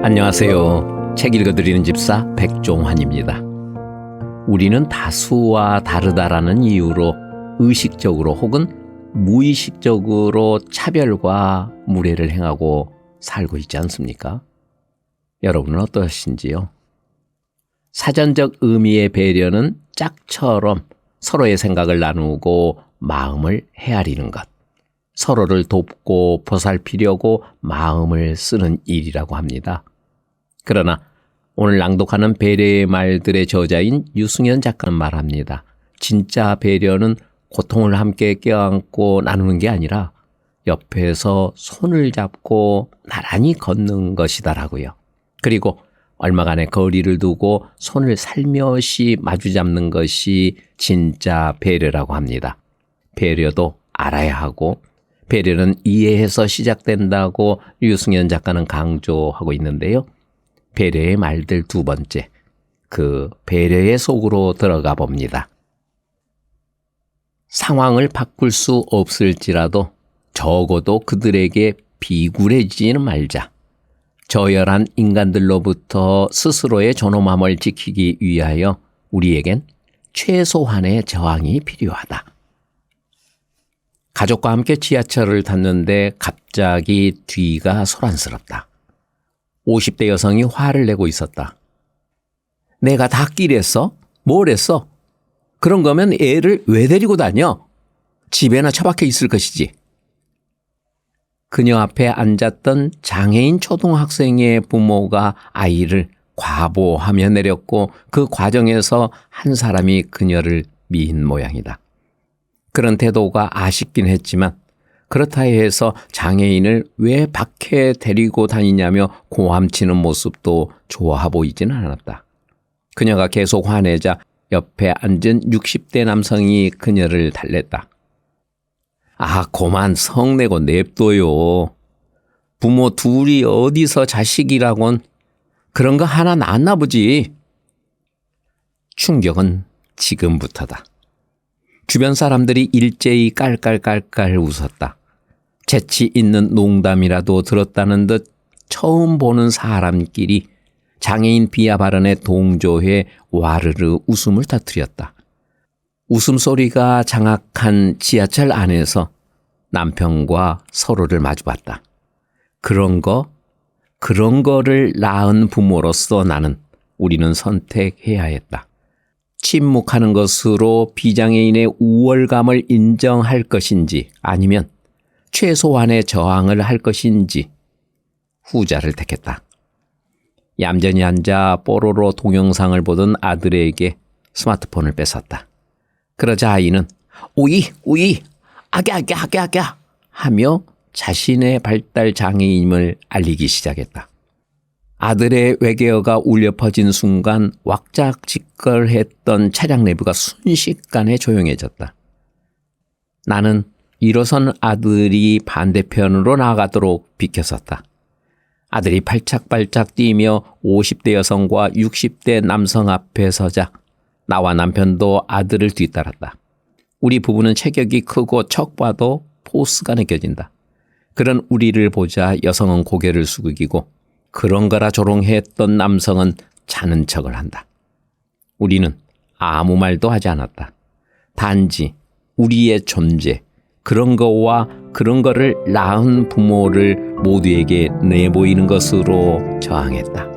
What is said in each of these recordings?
안녕하세요. 책 읽어드리는 집사 백종환입니다. 우리는 다수와 다르다라는 이유로 의식적으로 혹은 무의식적으로 차별과 무례를 행하고 살고 있지 않습니까? 여러분은 어떠신지요? 사전적 의미의 배려는 짝처럼 서로의 생각을 나누고 마음을 헤아리는 것, 서로를 돕고 보살피려고 마음을 쓰는 일이라고 합니다. 그러나 오늘 낭독하는 배려의 말들의 저자인 유승연 작가는 말합니다. 진짜 배려는 고통을 함께 껴안고 나누는 게 아니라 옆에서 손을 잡고 나란히 걷는 것이다라고요. 그리고 얼마간의 거리를 두고 손을 살며시 마주잡는 것이 진짜 배려라고 합니다. 배려도 알아야 하고 배려는 이해해서 시작된다고 유승연 작가는 강조하고 있는데요. 배려의 말들 두 번째, 그 배려의 속으로 들어가 봅니다. 상황을 바꿀 수 없을지라도 적어도 그들에게 비굴해지지는 말자. 저열한 인간들로부터 스스로의 존엄함을 지키기 위하여 우리에겐 최소한의 저항이 필요하다. 가족과 함께 지하철을 탔는데 갑자기 뒤가 소란스럽다. 50대 여성이 화를 내고 있었다. 내가 다 끼랬어? 뭘 했어? 그런 거면 애를 왜 데리고 다녀? 집에나 처박혀 있을 것이지. 그녀 앞에 앉았던 장애인 초등학생의 부모가 아이를 과보하며 내렸고 그 과정에서 한 사람이 그녀를 미인 모양이다. 그런 태도가 아쉽긴 했지만 그렇다 해서 장애인을 왜 밖에 데리고 다니냐며 고함치는 모습도 좋아 보이지는 않았다. 그녀가 계속 화내자 옆에 앉은 60대 남성이 그녀를 달랬다. 아, 그만 성내고 냅둬요. 부모 둘이 어디서 자식이라곤 그런 거 하나 낳았나 보지. 충격은 지금부터다. 주변 사람들이 일제히 깔깔깔깔 웃었다. 재치 있는 농담이라도 들었다는 듯 처음 보는 사람끼리 장애인 비하 발언에 동조해 와르르 웃음을 터뜨렸다. 웃음소리가 장악한 지하철 안에서 남편과 서로를 마주봤다. 그런 거를 낳은 부모로서 우리는 선택해야 했다. 침묵하는 것으로 비장애인의 우월감을 인정할 것인지 아니면 최소한의 저항을 할 것인지 후자를 택했다. 얌전히 앉아 뽀로로 동영상을 보던 아들에게 스마트폰을 뺏었다. 그러자 아이는 오이 아갸 하며 자신의 발달 장애임을 알리기 시작했다. 아들의 외계어가 울려 퍼진 순간 왁작지껄했던 차량 내부가 순식간에 조용해졌다. 나는 일어선 아들이 반대편으로 나가도록 비켜섰다. 아들이 발짝발짝 뛰며 50대 여성과 60대 남성 앞에 서자 나와 남편도 아들을 뒤따랐다. 우리 부부는 체격이 크고 척 봐도 포스가 느껴진다. 그런 우리를 보자 여성은 고개를 숙이고 그런 거라 조롱했던 남성은 자는 척을 한다. 우리는 아무 말도 하지 않았다. 단지 우리의 존재, 그런 거와 그런 거를 낳은 부모를 모두에게 내보이는 것으로 저항했다.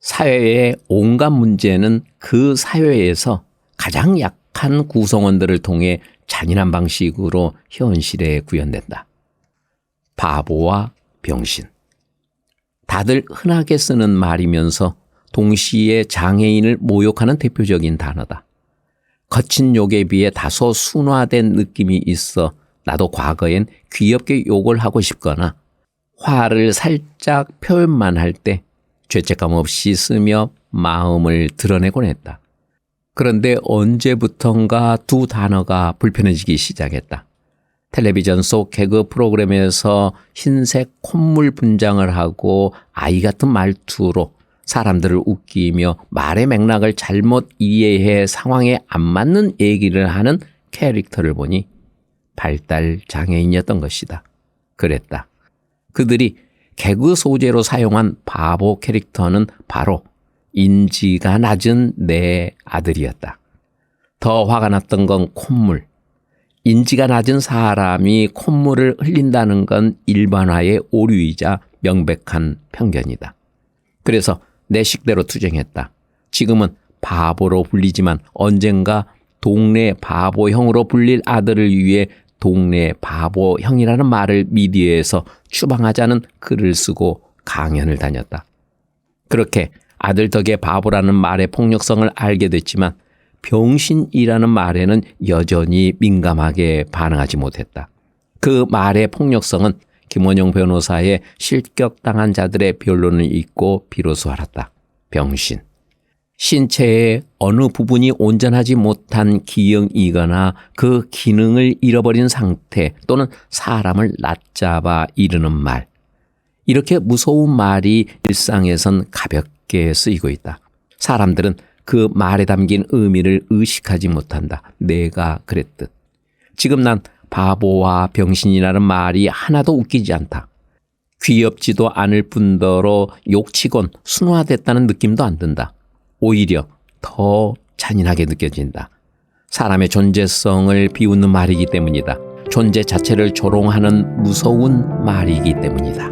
사회의 온갖 문제는 그 사회에서 가장 약한 구성원들을 통해 잔인한 방식으로 현실에 구현된다. 바보와 병신. 다들 흔하게 쓰는 말이면서 동시에 장애인을 모욕하는 대표적인 단어다. 거친 욕에 비해 다소 순화된 느낌이 있어 나도 과거엔 귀엽게 욕을 하고 싶거나 화를 살짝 표현만 할 때 죄책감 없이 쓰며 마음을 드러내곤 했다. 그런데 언제부턴가 두 단어가 불편해지기 시작했다. 텔레비전 속 개그 프로그램에서 흰색 콧물 분장을 하고 아이 같은 말투로 사람들을 웃기며 말의 맥락을 잘못 이해해 상황에 안 맞는 얘기를 하는 캐릭터를 보니 발달 장애인이었던 것이다. 그랬다. 그들이 개그 소재로 사용한 바보 캐릭터는 바로 인지가 낮은 내 아들이었다. 더 화가 났던 건 콧물. 인지가 낮은 사람이 콧물을 흘린다는 건 일반화의 오류이자 명백한 편견이다. 그래서 내 식대로 투정했다. 지금은 바보로 불리지만 언젠가 동네 바보형으로 불릴 아들을 위해 동네 바보형이라는 말을 미디어에서 추방하자는 글을 쓰고 강연을 다녔다. 그렇게 아들 덕에 바보라는 말의 폭력성을 알게 됐지만 병신이라는 말에는 여전히 민감하게 반응하지 못했다. 그 말의 폭력성은 김원용 변호사의 실격당한 자들의 변론을 읽고 비로소 알았다. 병신. 신체의 어느 부분이 온전하지 못한 기형이거나 그 기능을 잃어버린 상태 또는 사람을 낮잡아 이르는 말. 이렇게 무서운 말이 일상에선 가볍게 쓰이고 있다. 사람들은 그 말에 담긴 의미를 의식하지 못한다. 내가 그랬듯. 지금 난 바보와 병신이라는 말이 하나도 웃기지 않다. 귀엽지도 않을 뿐더러 욕치곤 순화됐다는 느낌도 안 든다. 오히려 더 잔인하게 느껴진다. 사람의 존재성을 비웃는 말이기 때문이다. 존재 자체를 조롱하는 무서운 말이기 때문이다.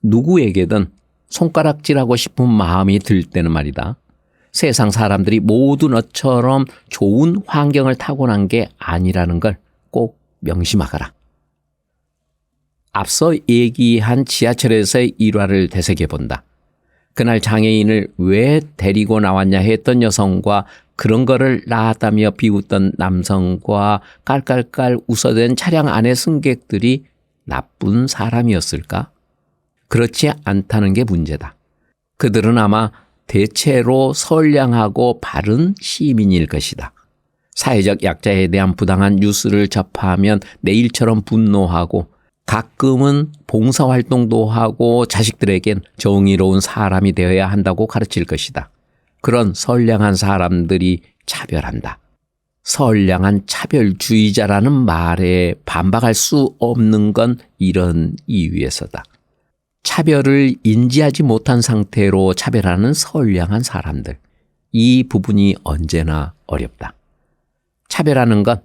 누구에게든 손가락질하고 싶은 마음이 들 때는 말이다. 세상 사람들이 모두 너처럼 좋은 환경을 타고난 게 아니라는 걸 꼭 명심하거라. 앞서 얘기한 지하철에서의 일화를 되새겨본다. 그날 장애인을 왜 데리고 나왔냐 했던 여성과 그런 거를 낳았다며 비웃던 남성과 깔깔깔 웃어댄 차량 안의 승객들이 나쁜 사람이었을까? 그렇지 않다는 게 문제다. 그들은 아마 대체로 선량하고 바른 시민일 것이다. 사회적 약자에 대한 부당한 뉴스를 접하면 내일처럼 분노하고 가끔은 봉사활동도 하고 자식들에겐 정의로운 사람이 되어야 한다고 가르칠 것이다. 그런 선량한 사람들이 차별한다. 선량한 차별주의자라는 말에 반박할 수 없는 건 이런 이유에서다. 차별을 인지하지 못한 상태로 차별하는 선량한 사람들. 이 부분이 언제나 어렵다. 차별하는 건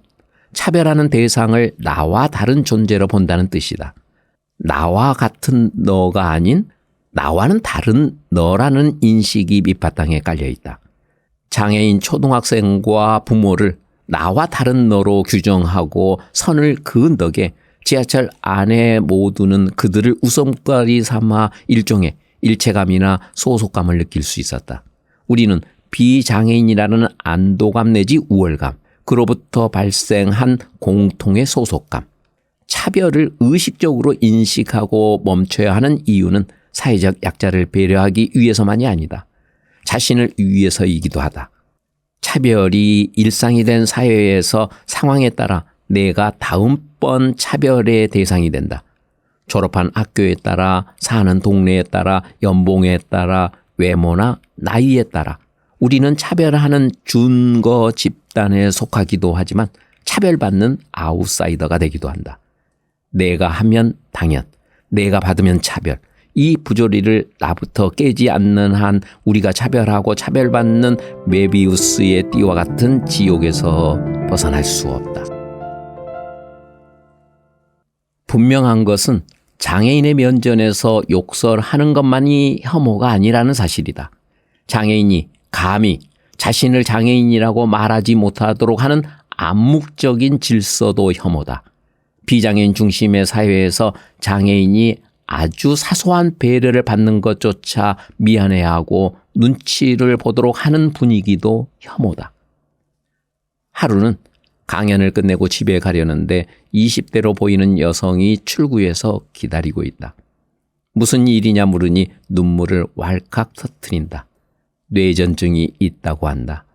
차별하는 대상을 나와 다른 존재로 본다는 뜻이다. 나와 같은 너가 아닌 나와는 다른 너라는 인식이 밑바탕에 깔려있다. 장애인 초등학생과 부모를 나와 다른 너로 규정하고 선을 그은 덕에 지하철 안에 모두는 그들을 웃음거리 삼아 일종의 일체감이나 소속감을 느낄 수 있었다. 우리는 비장애인이라는 안도감 내지 우월감, 그로부터 발생한 공통의 소속감, 차별을 의식적으로 인식하고 멈춰야 하는 이유는 사회적 약자를 배려하기 위해서만이 아니다. 자신을 위해서이기도 하다. 차별이 일상이 된 사회에서 상황에 따라 내가 다음번 차별의 대상이 된다. 졸업한 학교에 따라, 사는 동네에 따라, 연봉에 따라, 외모나 나이에 따라 우리는 차별하는 준거 집단에 속하기도 하지만 차별받는 아웃사이더가 되기도 한다. 내가 하면 당연, 내가 받으면 차별. 이 부조리를 나부터 깨지 않는 한 우리가 차별하고 차별받는 메비우스의 띠와 같은 지옥에서 벗어날 수 없다. 분명한 것은 장애인의 면전에서 욕설하는 것만이 혐오가 아니라는 사실이다. 장애인이 감히 자신을 장애인이라고 말하지 못하도록 하는 암묵적인 질서도 혐오다. 비장애인 중심의 사회에서 장애인이 아주 사소한 배려를 받는 것조차 미안해하고 눈치를 보도록 하는 분위기도 혐오다. 하루는 강연을 끝내고 집에 가려는데 20대로 보이는 여성이 출구에서 기다리고 있다. 무슨 일이냐 물으니 눈물을 왈칵 터뜨린다. 뇌전증이 있다고 한다.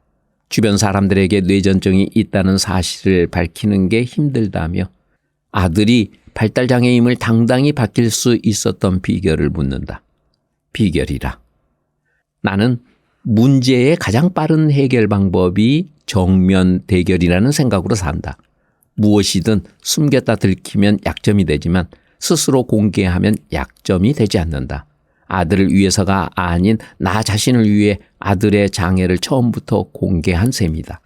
주변 사람들에게 뇌전증이 있다는 사실을 밝히는 게 힘들다며 아들이 발달장애임을 당당히 밝힐 수 있었던 비결을 묻는다. 비결이라. 나는 문제의 가장 빠른 해결 방법이 정면 대결이라는 생각으로 산다. 무엇이든 숨겼다 들키면 약점이 되지만 스스로 공개하면 약점이 되지 않는다. 아들을 위해서가 아닌 나 자신을 위해 아들의 장애를 처음부터 공개한 셈이다.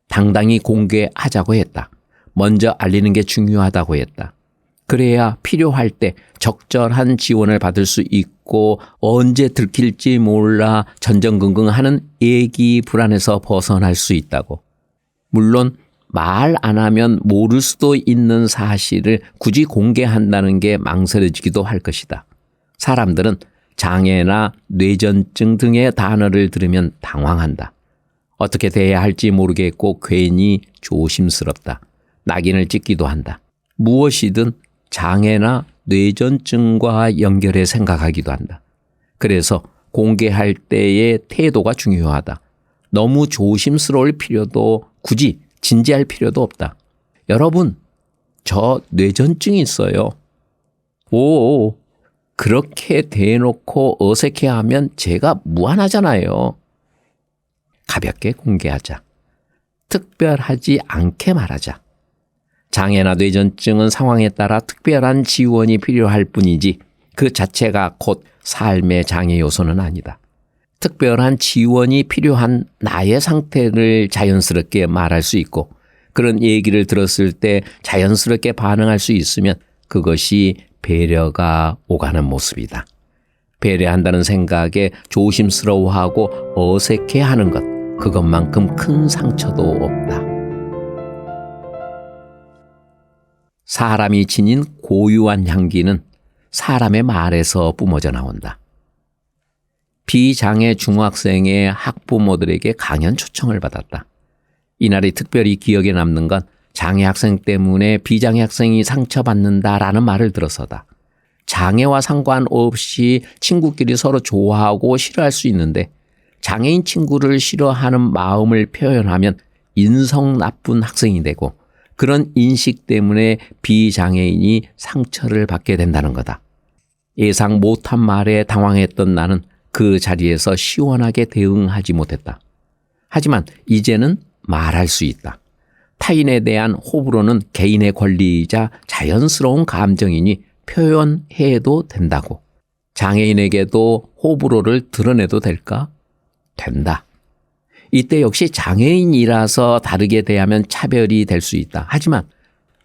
당당히 공개하자고 했다. 먼저 알리는 게 중요하다고 했다. 그래야 필요할 때 적절한 지원을 받을 수 있고 언제 들킬지 몰라 전전긍긍하는 애기 불안에서 벗어날 수 있다고. 물론 말 안 하면 모를 수도 있는 사실을 굳이 공개한다는 게 망설여지기도 할 것이다. 사람들은 장애나 뇌전증 등의 단어를 들으면 당황한다. 어떻게 대해야 할지 모르겠고 괜히 조심스럽다. 낙인을 찍기도 한다. 무엇이든 장애나 뇌전증과 연결해 생각하기도 한다. 그래서 공개할 때의 태도가 중요하다. 너무 조심스러울 필요도 굳이 진지할 필요도 없다. 여러분, 저 뇌전증이 있어요. 오, 그렇게 대놓고 어색해하면 제가 무안하잖아요. 가볍게 공개하자. 특별하지 않게 말하자. 장애나 뇌전증은 상황에 따라 특별한 지원이 필요할 뿐이지 그 자체가 곧 삶의 장애 요소는 아니다. 특별한 지원이 필요한 나의 상태를 자연스럽게 말할 수 있고 그런 얘기를 들었을 때 자연스럽게 반응할 수 있으면 그것이 배려가 오가는 모습이다. 배려한다는 생각에 조심스러워하고 어색해하는 것, 그것만큼 큰 상처도 없다. 사람이 지닌 고유한 향기는 사람의 말에서 뿜어져 나온다. 비장애 중학생의 학부모들에게 강연 초청을 받았다. 이날이 특별히 기억에 남는 건 장애 학생 때문에 비장애 학생이 상처받는다라는 말을 들어서다. 장애와 상관없이 친구끼리 서로 좋아하고 싫어할 수 있는데 장애인 친구를 싫어하는 마음을 표현하면 인성 나쁜 학생이 되고 그런 인식 때문에 비장애인이 상처를 받게 된다는 거다. 예상 못한 말에 당황했던 나는 그 자리에서 시원하게 대응하지 못했다. 하지만 이제는 말할 수 있다. 타인에 대한 호불호는 개인의 권리이자 자연스러운 감정이니 표현해도 된다고. 장애인에게도 호불호를 드러내도 될까? 된다. 이때 역시 장애인이라서 다르게 대하면 차별이 될 수 있다. 하지만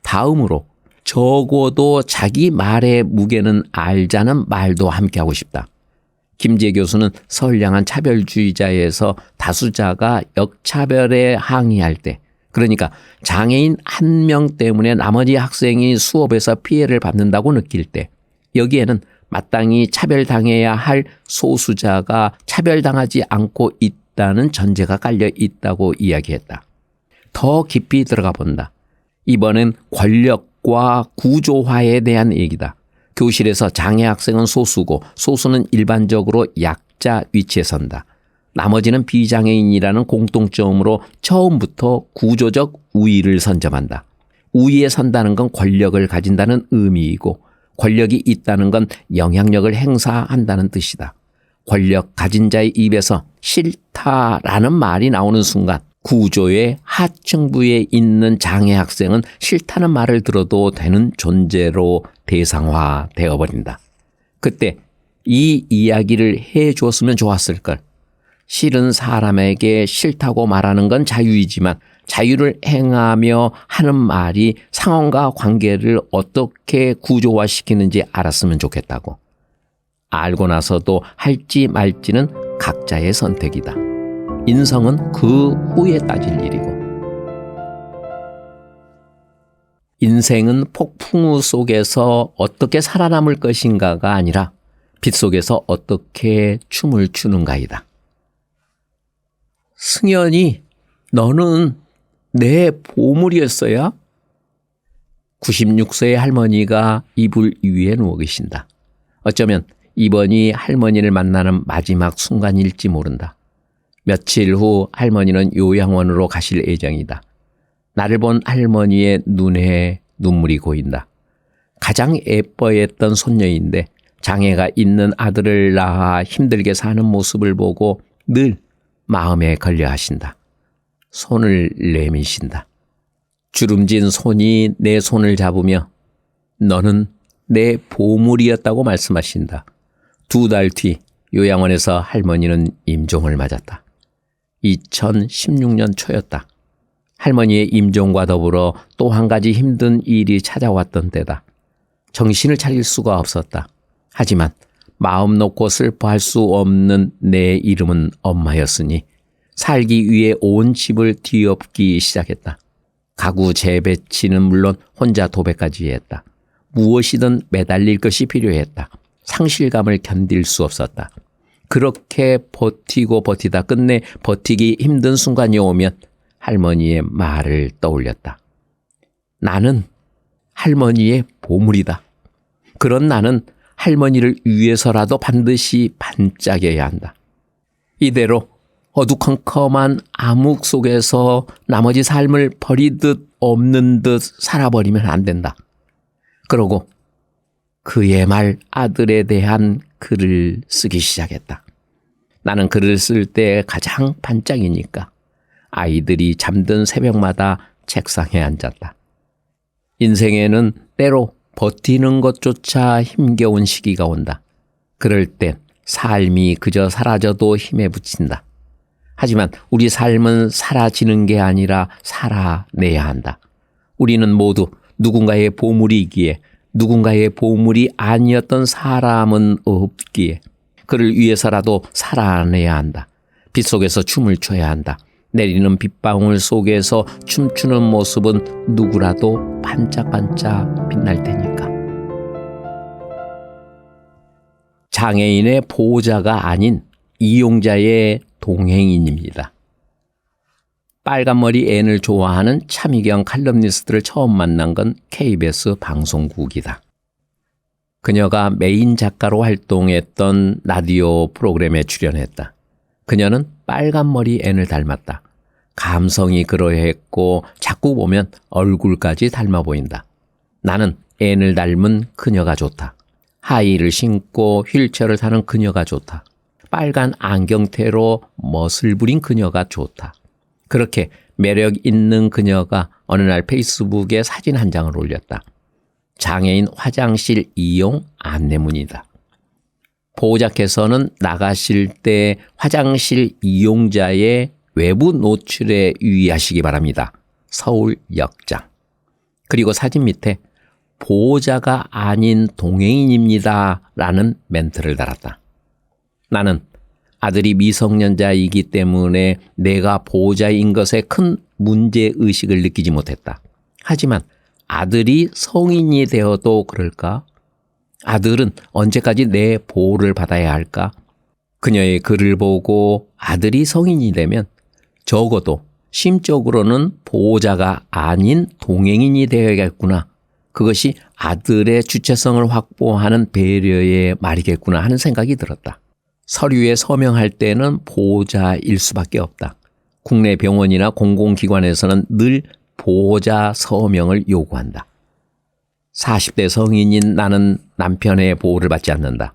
다음으로 적어도 자기 말의 무게는 알자는 말도 함께하고 싶다. 김지혜 교수는 선량한 차별주의자에서 다수자가 역차별에 항의할 때, 그러니까 장애인 한 명 때문에 나머지 학생이 수업에서 피해를 받는다고 느낄 때, 여기에는 마땅히 차별당해야 할 소수자가 차별당하지 않고 있다는 전제가 깔려 있다고 이야기했다. 더 깊이 들어가 본다. 이번엔 권력과 구조화에 대한 얘기다. 교실에서 장애 학생은 소수고 소수는 일반적으로 약자 위치에 선다. 나머지는 비장애인이라는 공통점으로 처음부터 구조적 우위를 선점한다. 우위에 선다는 건 권력을 가진다는 의미이고 권력이 있다는 건 영향력을 행사한다는 뜻이다. 권력 가진 자의 입에서 싫다라는 말이 나오는 순간 구조의 하층부에 있는 장애 학생은 싫다는 말을 들어도 되는 존재로 대상화되어 버린다. 그때 이 이야기를 해 주었으면 좋았을 걸. 싫은 사람에게 싫다고 말하는 건 자유이지만 자유를 행하며 하는 말이 상황과 관계를 어떻게 구조화시키는지 알았으면 좋겠다고. 알고 나서도 할지 말지는 각자의 선택이다. 인성은 그 후에 따질 일이고. 인생은 폭풍우 속에서 어떻게 살아남을 것인가가 아니라 빛 속에서 어떻게 춤을 추는가이다. 승연이 너는 내 보물이었어야? 96세의 할머니가 이불 위에 누워 계신다. 어쩌면 이번이 할머니를 만나는 마지막 순간일지 모른다. 며칠 후 할머니는 요양원으로 가실 예정이다. 나를 본 할머니의 눈에 눈물이 고인다. 가장 예뻐했던 손녀인데 장애가 있는 아들을 낳아 힘들게 사는 모습을 보고 늘 마음에 걸려 하신다. 손을 내미신다. 주름진 손이 내 손을 잡으며 너는 내 보물이었다고 말씀하신다. 2달 뒤 요양원에서 할머니는 임종을 맞았다. 2016년 초였다. 할머니의 임종과 더불어 또 한 가지 힘든 일이 찾아왔던 때다. 정신을 차릴 수가 없었다. 하지만 마음 놓고 슬퍼할 수 없는 내 이름은 엄마였으니 살기 위해 온 집을 뒤엎기 시작했다. 가구 재배치는 물론 혼자 도배까지 했다. 무엇이든 매달릴 것이 필요했다. 상실감을 견딜 수 없었다. 그렇게 버티고 버티다 끝내 버티기 힘든 순간이 오면 할머니의 말을 떠올렸다. 나는 할머니의 보물이다. 그런 나는 할머니를 위해서라도 반드시 반짝여야 한다. 이대로 어두컴컴한 암흑 속에서 나머지 삶을 버리듯 없는 듯 살아버리면 안 된다. 그러고 그의 말 아들에 대한 글을 쓰기 시작했다. 나는 글을 쓸 때 가장 반짝이니까 아이들이 잠든 새벽마다 책상에 앉았다. 인생에는 때로 버티는 것조차 힘겨운 시기가 온다. 그럴 땐 삶이 그저 사라져도 힘에 부친다. 하지만 우리 삶은 사라지는 게 아니라 살아내야 한다. 우리는 모두 누군가의 보물이기에 누군가의 보물이 아니었던 사람은 없기에 그를 위해서라도 살아내야 한다. 빛 속에서 춤을 춰야 한다. 내리는 빗방울 속에서 춤추는 모습은 누구라도 반짝반짝 빛날 테니까. 장애인의 보호자가 아닌 이용자의 동행인입니다. 빨간머리 앤을 좋아하는 차미경 칼럼니스트를 처음 만난 건 KBS 방송국이다. 그녀가 메인 작가로 활동했던 라디오 프로그램에 출연했다. 그녀는 빨간머리 앤을 닮았다. 감성이 그러했고 자꾸 보면 얼굴까지 닮아 보인다. 나는 앤을 닮은 그녀가 좋다. 하이힐을 신고 휠체어를 타는 그녀가 좋다. 빨간 안경테로 멋을 부린 그녀가 좋다. 그렇게 매력 있는 그녀가 어느 날 페이스북에 사진 한 장을 올렸다. 장애인 화장실 이용 안내문이다. 보호자께서는 나가실 때 화장실 이용자의 외부 노출에 유의하시기 바랍니다. 서울역장. 그리고 사진 밑에 보호자가 아닌 동행인입니다. 라는 멘트를 달았다. 나는 아들이 미성년자이기 때문에 내가 보호자인 것에 큰 문제의식을 느끼지 못했다. 하지만 아들이 성인이 되어도 그럴까? 아들은 언제까지 내 보호를 받아야 할까? 그녀의 글을 보고 아들이 성인이 되면 적어도 심적으로는 보호자가 아닌 동행인이 되어야겠구나. 그것이 아들의 주체성을 확보하는 배려의 말이겠구나 하는 생각이 들었다. 서류에 서명할 때는 보호자일 수밖에 없다. 국내 병원이나 공공기관에서는 늘 보호자 서명을 요구한다. 40대 성인인 나는 남편의 보호를 받지 않는다.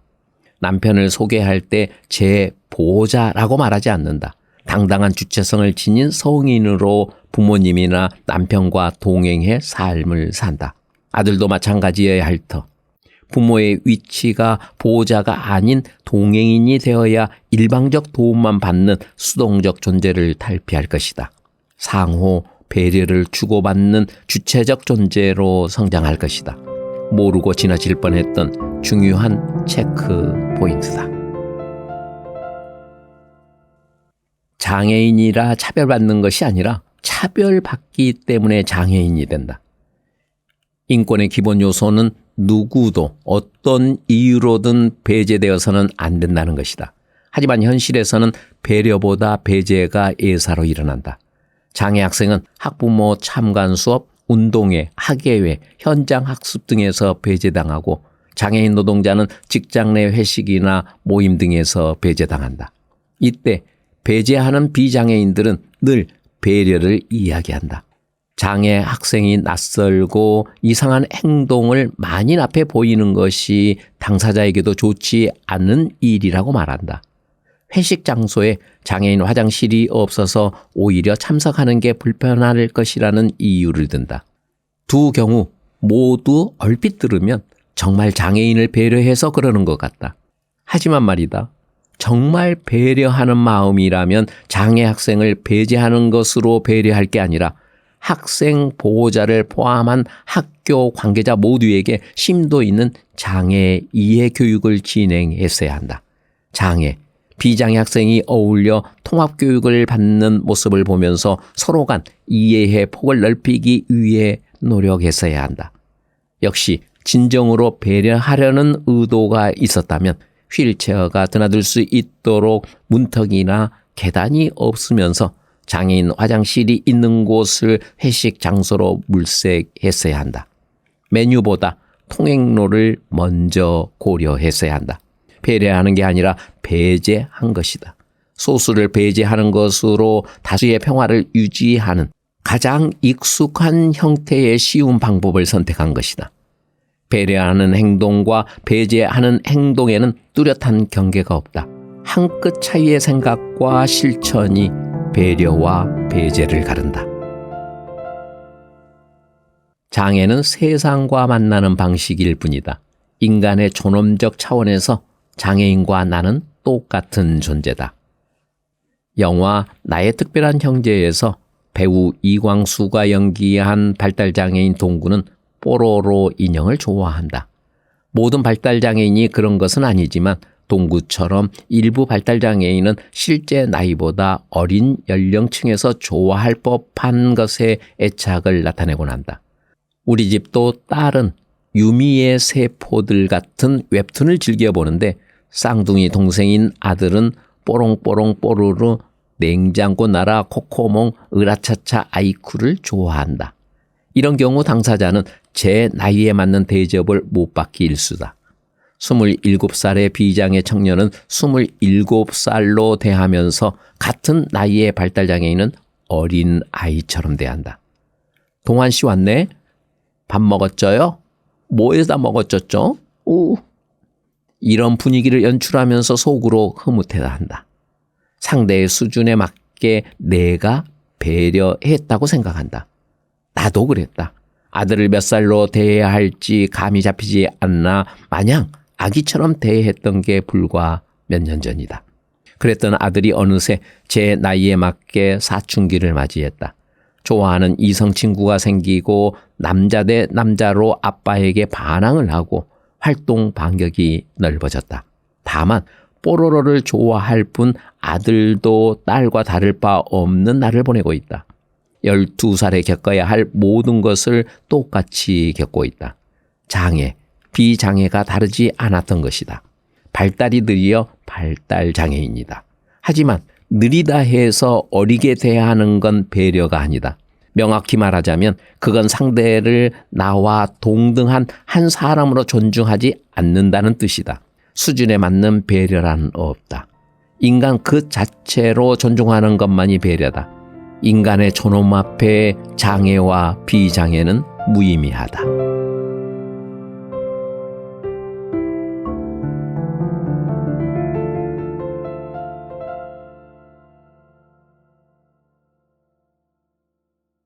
남편을 소개할 때 제 보호자라고 말하지 않는다. 당당한 주체성을 지닌 성인으로 부모님이나 남편과 동행해 삶을 산다. 아들도 마찬가지여야 할 터. 부모의 위치가 보호자가 아닌 동행인이 되어야 일방적 도움만 받는 수동적 존재를 탈피할 것이다. 상호 배려를 주고받는 주체적 존재로 성장할 것이다. 모르고 지나칠 뻔했던 중요한 체크 포인트다. 장애인이라 차별받는 것이 아니라 차별받기 때문에 장애인이 된다. 인권의 기본 요소는 누구도 어떤 이유로든 배제되어서는 안 된다는 것이다. 하지만 현실에서는 배려보다 배제가 예사로 일어난다. 장애 학생은 학부모 참관 수업, 운동회, 학예회, 현장 학습 등에서 배제당하고 장애인 노동자는 직장 내 회식이나 모임 등에서 배제당한다. 이때 배제하는 비장애인들은 늘 배려를 이야기한다. 장애 학생이 낯설고 이상한 행동을 만인 앞에 보이는 것이 당사자에게도 좋지 않은 일이라고 말한다. 회식 장소에 장애인 화장실이 없어서 오히려 참석하는 게 불편할 것이라는 이유를 든다. 두 경우 모두 얼핏 들으면 정말 장애인을 배려해서 그러는 것 같다. 하지만 말이다. 정말 배려하는 마음이라면 장애 학생을 배제하는 것으로 배려할 게 아니라 학생 보호자를 포함한 학교 관계자 모두에게 심도 있는 장애 이해 교육을 진행했어야 한다. 장애, 비장애 학생이 어울려 통합교육을 받는 모습을 보면서 서로 간 이해의 폭을 넓히기 위해 노력했어야 한다. 역시 진정으로 배려하려는 의도가 있었다면 휠체어가 드나들 수 있도록 문턱이나 계단이 없으면서 장애인 화장실이 있는 곳을 회식 장소로 물색했어야 한다. 메뉴보다 통행로를 먼저 고려했어야 한다. 배려하는 게 아니라 배제한 것이다. 소수를 배제하는 것으로 다수의 평화를 유지하는 가장 익숙한 형태의 쉬운 방법을 선택한 것이다. 배려하는 행동과 배제하는 행동에는 뚜렷한 경계가 없다. 한 끗 차이의 생각과 실천이 배려와 배제를 가른다. 장애는 세상과 만나는 방식일 뿐이다. 인간의 존엄적 차원에서 장애인과 나는 똑같은 존재다. 영화 나의 특별한 형제에서 배우 이광수가 연기한 발달장애인 동구는 뽀로로 인형을 좋아한다. 모든 발달장애인이 그런 것은 아니지만 동구처럼 일부 발달장애인은 실제 나이보다 어린 연령층에서 좋아할 법한 것에 애착을 나타내곤 한다. 우리 집도 딸은 유미의 세포들 같은 웹툰을 즐겨보는데 쌍둥이 동생인 아들은 뽀롱뽀롱 뽀로로, 냉장고 나라 코코몽, 으라차차 아이쿠를 좋아한다. 이런 경우 당사자는 제 나이에 맞는 대접을 못 받기 일쑤다. 27살의 비장애 청년은 27살로 대하면서 같은 나이의 발달장애인은 어린 아이처럼 대한다. 동환 씨 왔네? 밥 먹었죠요? 뭐에다 먹었었죠? 이런 분위기를 연출하면서 속으로 흐뭇해야 한다. 상대의 수준에 맞게 내가 배려했다고 생각한다. 나도 그랬다. 아들을 몇 살로 대해야 할지 감이 잡히지 않나 마냥 아기처럼 대했던 게 불과 몇 년 전이다. 그랬던 아들이 어느새 제 나이에 맞게 사춘기를 맞이했다. 좋아하는 이성 친구가 생기고 남자 대 남자로 아빠에게 반항을 하고 활동 반격이 넓어졌다. 다만 뽀로로를 좋아할 뿐 아들도 딸과 다를 바 없는 날을 보내고 있다. 12살에 겪어야 할 모든 것을 똑같이 겪고 있다. 장애, 비장애가 다르지 않았던 것이다. 발달이 느려 발달장애인이다. 하지만 느리다 해서 어리게 대하는 건 배려가 아니다. 명확히 말하자면 그건 상대를 나와 동등한 한 사람으로 존중하지 않는다는 뜻이다. 수준에 맞는 배려란 없다. 인간 그 자체로 존중하는 것만이 배려다. 인간의 존엄 앞에 장애와 비장애는 무의미하다.